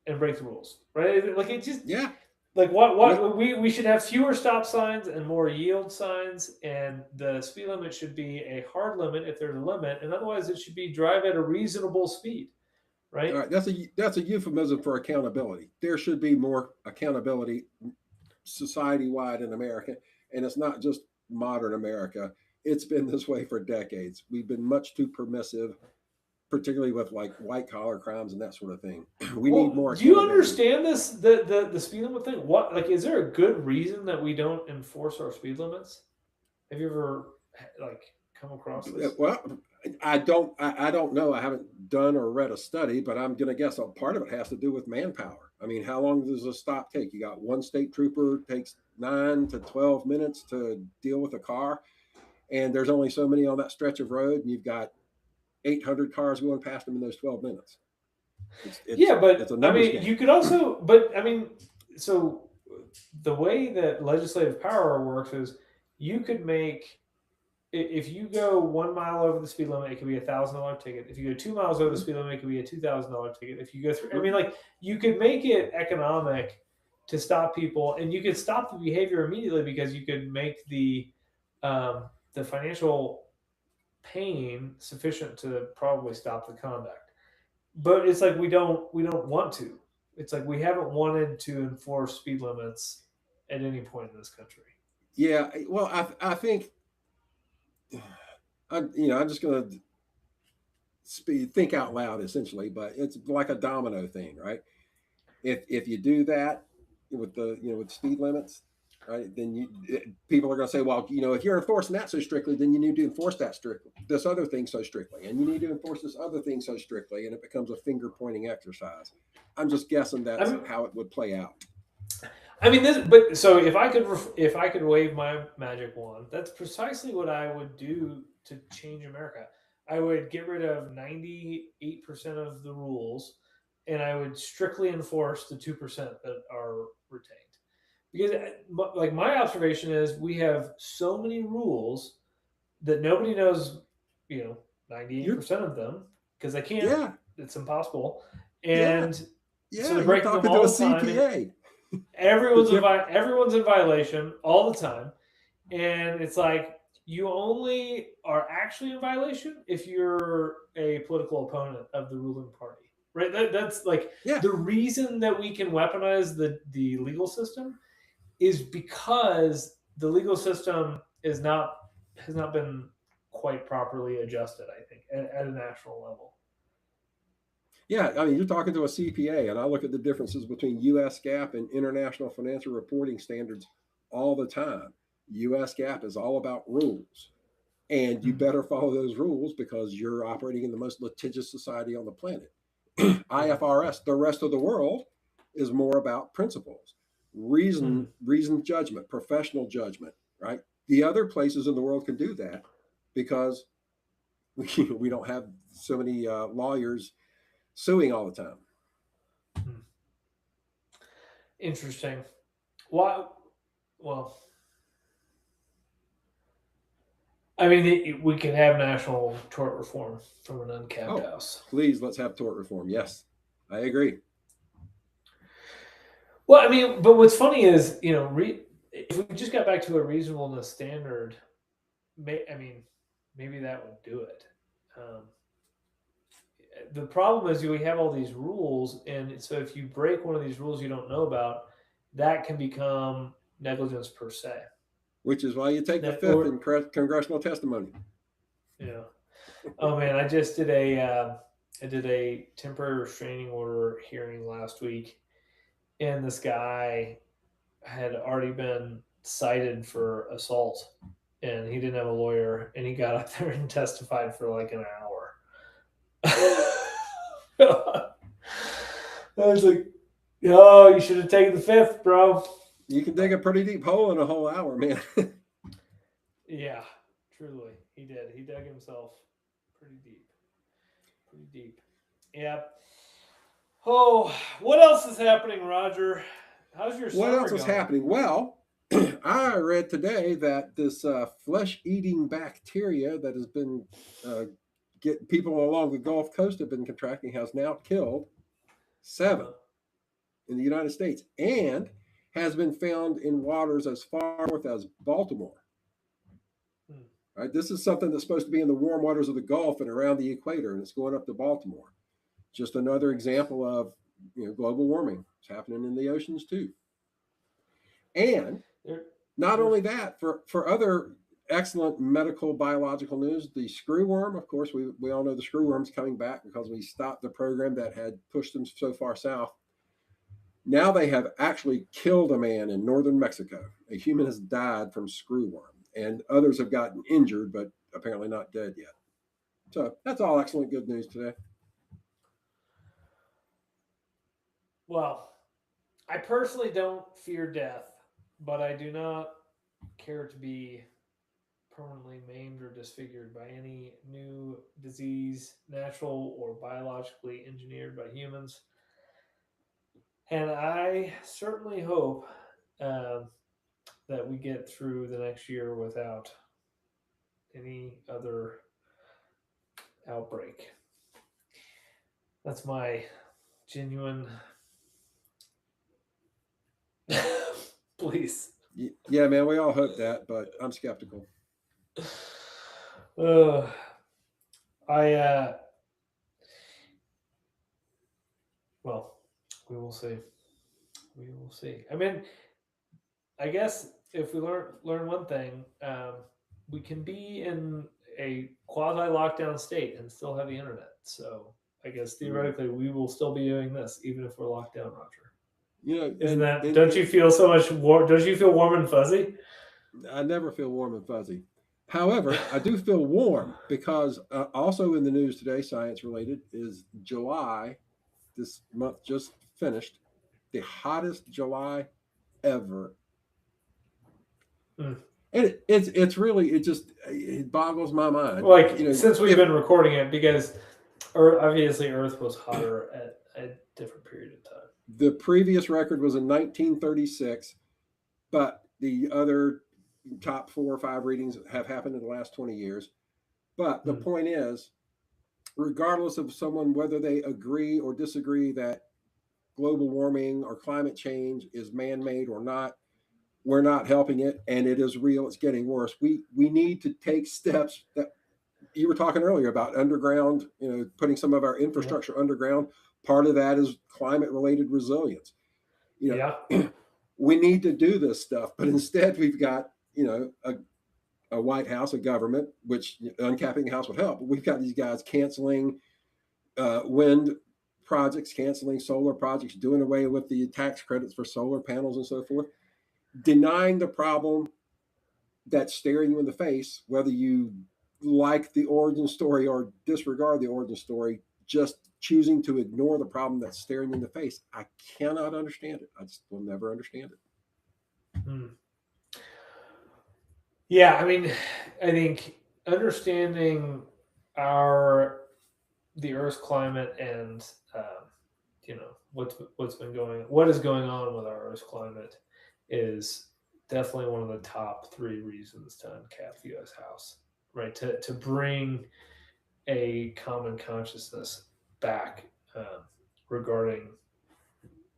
and break the rules, right? Like it just Yeah. like what I mean, we should have fewer stop signs and more yield signs, and the speed limit should be a hard limit if there's a limit, and otherwise it should be drive at a reasonable speed, all right? right, that's a euphemism for accountability. There should be more accountability society wide in America, and it's not just modern America. It's been this way for decades. We've been much too permissive, particularly with like white collar crimes and that sort of thing. We need Well, more do you accountability. understand this the speed limit thing? What, like, is there a good reason that we don't enforce our speed limits? Have you ever like come across this? Well, I don't know. I haven't done or read a study, but I'm going to guess a part of it has to do with manpower. I mean, how long does a stop take? You got one state trooper takes 9 to 12 minutes to deal with a car, and there's only so many on that stretch of road, and you've got 800 cars going past them in those 12 minutes. Yeah, It's a but I numbers mean, game. you could also, but I mean, so the way that legislative power works is you could make, if you go 1 mile over the speed limit, it could be $1,000 ticket. If you go 2 miles over the Mm-hmm. speed limit, it could be a $2,000 ticket. If you go through, I mean, Mm-hmm. like you could make it economic to stop people, and you could stop the behavior immediately because you could make the financial pain sufficient to probably stop the conduct. But it's like we don't want to. It's like we haven't wanted to enforce speed limits at any point in this country. Yeah, well, I think I'm just going to think out loud essentially, but it's like a domino thing, right? If you do that with the with speed limits, right, then people are going to say, well, if you're enforcing that so strictly, then you need to enforce that strictly, this other thing so strictly, and you need to enforce this other thing so strictly, and it becomes a finger pointing exercise. I'm just guessing I that's mean, how it would play out. this, but so if I could wave my magic wand, that's precisely what I would do to change America. I would get rid of 98% of the rules, and I would strictly enforce the 2% that are retained. Because like my observation is we have so many rules that nobody knows, 98% You're of them, because they can't, yeah, it's impossible. yeah, And so yeah. they're You're breaking them talking to a all the time, and CPA. The everyone's diff- everyone's in violation all the time. And it's like you only are actually in violation if you're a political opponent of the ruling party, right? That's like yeah, the reason that we can weaponize the legal system is because the legal system has not been quite properly adjusted, I think, at a national level. yeah. I mean, you're talking to a CPA, and I look at the differences between U.S. GAAP and international financial reporting standards all the time. U.S. GAAP is all about rules, and you Mm. better follow those rules because you're operating in the most litigious society on the planet. Yeah. IFRS, the rest of the world, is more about principles, Mm. reasoned judgment, professional judgment, right? The other places in the world can do that because we don't have so many lawyers suing all the time. Mm. Interesting. Why? Well, I mean, we could have national tort reform from an uncapped Oh, house. please, let's have tort reform. Yes, I agree. Well, I mean, but what's funny is, if we just got back to a reasonableness standard, I mean, maybe that would do it. Um, the problem is we have all these rules, and so if you break one of these rules you don't know about, that can become negligence per se. Which is why you take the That fifth in or congressional testimony. yeah. Oh man, I did a temporary restraining order hearing last week, and this guy had already been cited for assault, and he didn't have a lawyer, and he got up there and testified for like an hour. I was like, "Oh, you should have taken the fifth, bro." You can dig a pretty deep hole in a whole hour, man. Yeah, truly, he did. He dug himself pretty deep, pretty deep. Yeah. Oh, what else is happening, Roger? How's your What summer else is going? happening? Well, I read today that this flesh-eating bacteria that has been get people along the Gulf Coast have been contracting has now killed 7 in the United States and has been found in waters as far north as Baltimore. Hmm. Right, this is something that's supposed to be in the warm waters of the Gulf and around the equator, and it's going up to Baltimore. Just another example of global warming. It's happening in the oceans too. And not only that, for other excellent medical biological news, the screwworm, of course, we all know the screwworm's coming back because we stopped the program that had pushed them so far south. Now they have actually killed a man in northern Mexico. A human has died from screwworm, and others have gotten injured, but apparently not dead yet. So that's all excellent good news today. Well, I personally don't fear death, but I do not care to be permanently maimed or disfigured by any new disease, natural or biologically engineered by humans. And I certainly hope that we get through the next year without any other outbreak. That's my genuine. Please. Yeah, man, we all hope that, but I'm skeptical. I well, we will see. We will see. I mean, I guess if we learn one thing, we can be in a quasi lockdown state and still have the internet. So I guess theoretically we will still be doing this even if we're locked down, Roger. Isn't that? Don't you feel so much warm? Don't you feel warm and fuzzy? I never feel warm and fuzzy. However, I do feel warm because also in the news today, science related, is July. This month just finished, the hottest July ever. Mm. And it's really it boggles my mind. Like since we've been recording it, because obviously Earth was hotter at a different period of time. The previous record was in 1936, but the other top 4 or 5 readings have happened in the last 20 years. But the point is, regardless of someone whether they agree or disagree that global warming or climate change is man-made or not, we're not helping it, and it is real. It's getting worse. We need to take steps that you were talking earlier about underground, putting some of our infrastructure underground. Part of that is climate-related resilience. We need to do this stuff, but instead we've got, a White House, a government, which uncapping the House would help. But we've got these guys canceling wind projects, canceling solar projects, doing away with the tax credits for solar panels and so forth, denying the problem that's staring you in the face, whether you like the origin story or disregard the origin story, just choosing to ignore the problem that's staring you in the face. I cannot understand it. I just will never understand it. Yeah, I mean, I think understanding the Earth's climate and what is going on with our Earth's climate is definitely one of the top 3 reasons to uncap the U.S. House, right? To bring a common consciousness back regarding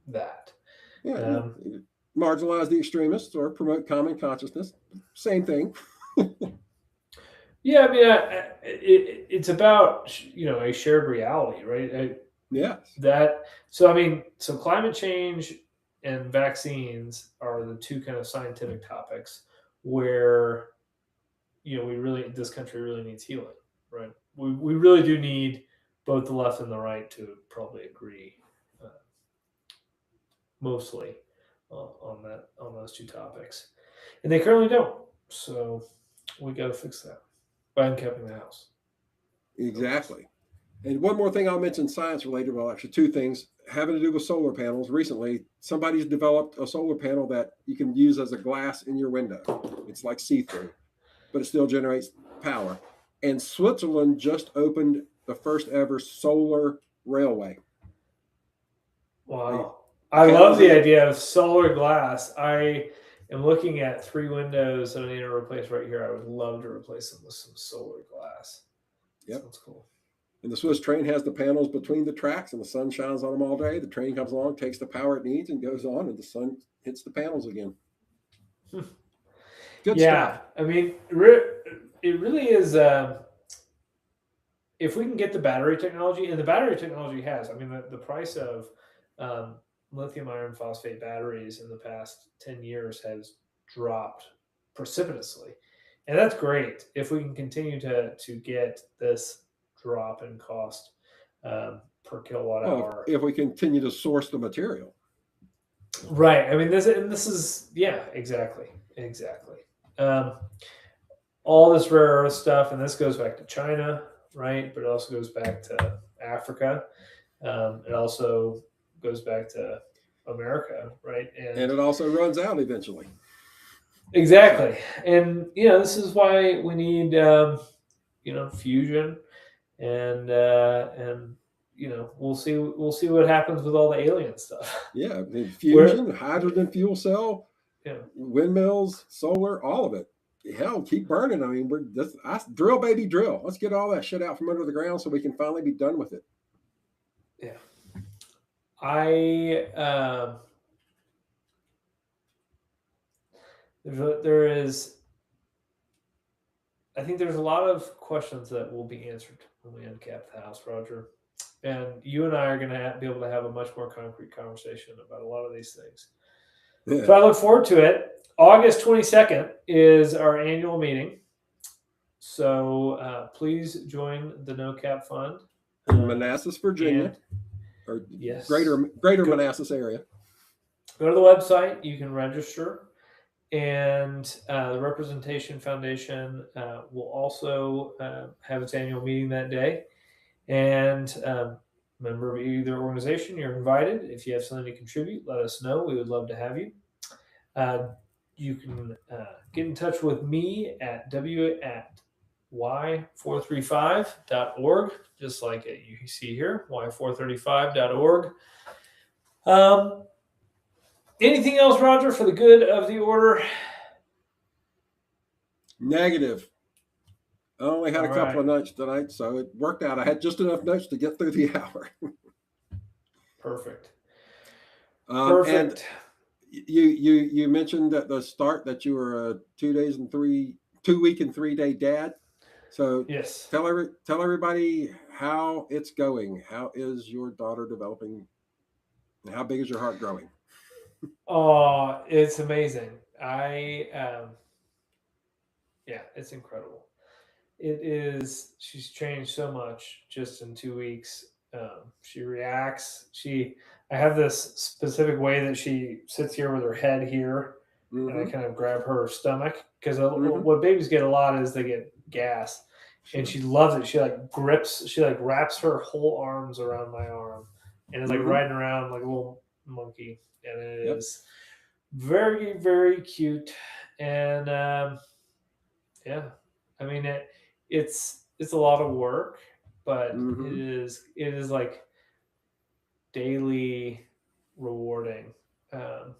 that. Yeah, marginalize the extremists or promote common consciousness. Same thing. Yeah, I mean, it's about a shared reality, right? So climate change and vaccines are the 2 kind of scientific topics where this country really needs healing, right? We really do need both the left and the right to probably agree mostly on those 2 topics, and they currently don't. So we got to fix that by uncapping the House. Exactly. And one more thing I'll mention science related, well, actually 2 things having to do with solar panels. Recently, somebody's developed a solar panel that you can use as a glass in your window. It's like see-through, but it still generates power. And Switzerland just opened the first ever solar railway. Wow. I love the idea of solar glass. I am looking at 3 windows that I need to replace right here. I would love to replace them with some solar glass. Yep. Sounds cool. And the Swiss train has the panels between the tracks, and the sun shines on them all day. The train comes along, takes the power it needs, and goes on, and the sun hits the panels again. Good stuff. I mean, it really is. If we can get the battery technology, and the battery technology has, I mean, the price of lithium iron phosphate batteries in the past 10 years has dropped precipitously. And that's great if we can continue to get this drop in cost per kilowatt hour. If we continue to source the material. Right. I mean, this is, exactly. All this rare earth stuff, and this goes back to China, right? But it also goes back to Africa. It also goes back to America, right? And it also runs out eventually. Exactly. And, this is why we need, fusion and we'll see what happens with all the alien stuff. Yeah. Fusion, hydrogen fuel cell, windmills, solar, all of it. Hell, keep burning. I mean, drill, baby, drill. Let's get all that shit out from under the ground so we can finally be done with it. Yeah. I think there's a lot of questions that will be answered when we uncap the House, Roger. And you and I are going to be able to have a much more concrete conversation about a lot of these things. Yeah. So I look forward to it. August 22nd is our annual meeting. So please join the No Cap Fund. In Manassas, Virginia. Yes. Greater Manassas area. Go to the website. You can register. And the Representation Foundation will also have its annual meeting that day. And member of either organization, you're invited. If you have something to contribute, let us know. We would love to have you. You can get in touch with me at y435.org, just like you see here, y435.org. Anything else, Roger, for the good of the order? Negative. I only had All a couple of right. notes tonight, so it worked out. I had just enough notes to get through the hour. Perfect. And Perfect. you mentioned at the start that you were a 2 week and 3 day dad. So Yes. tell everybody how it's going. How is your daughter developing? And how big is your heart growing? Oh, it's amazing. Yeah, it's incredible. It is. She's changed so much just in 2 weeks. She reacts. I have this specific way that she sits here with her head here, and I Mm-hmm. kind of grab her stomach because Mm-hmm. what babies get a lot is they get gas, and Sure. she loves it. She like grips. She like wraps her whole arms around my arm, and is like Mm-hmm. riding around like a little monkey, and it Yep. is very very cute. And yeah, I mean it's a lot of work, but Mm-hmm. it is like daily rewarding. Um,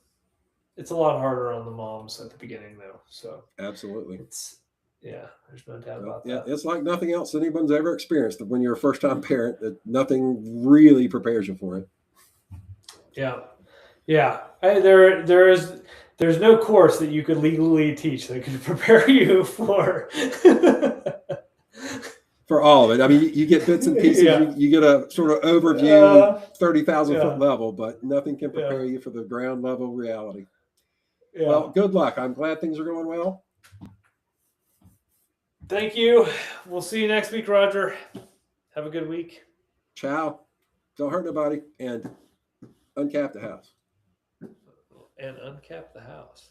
it's a lot harder on the moms at the beginning though, so Absolutely. it's yeah, there's no doubt Well, about yeah, that. it's like nothing else anyone's ever experienced. When you're a first time parent, that nothing really prepares you for it. Yeah, yeah. There's no course that you could legally teach that could prepare you for. For all of it. I mean, you get bits and pieces. Yeah. You get a sort of overview, Uh, 30,000 foot yeah. level, but nothing can Yeah. prepare you for the ground level reality. Yeah. Well, good luck. I'm glad things are going well. Thank you. We'll see you next week, Roger. Have a good week. Ciao. Don't hurt nobody and uncap the house. And uncap the house.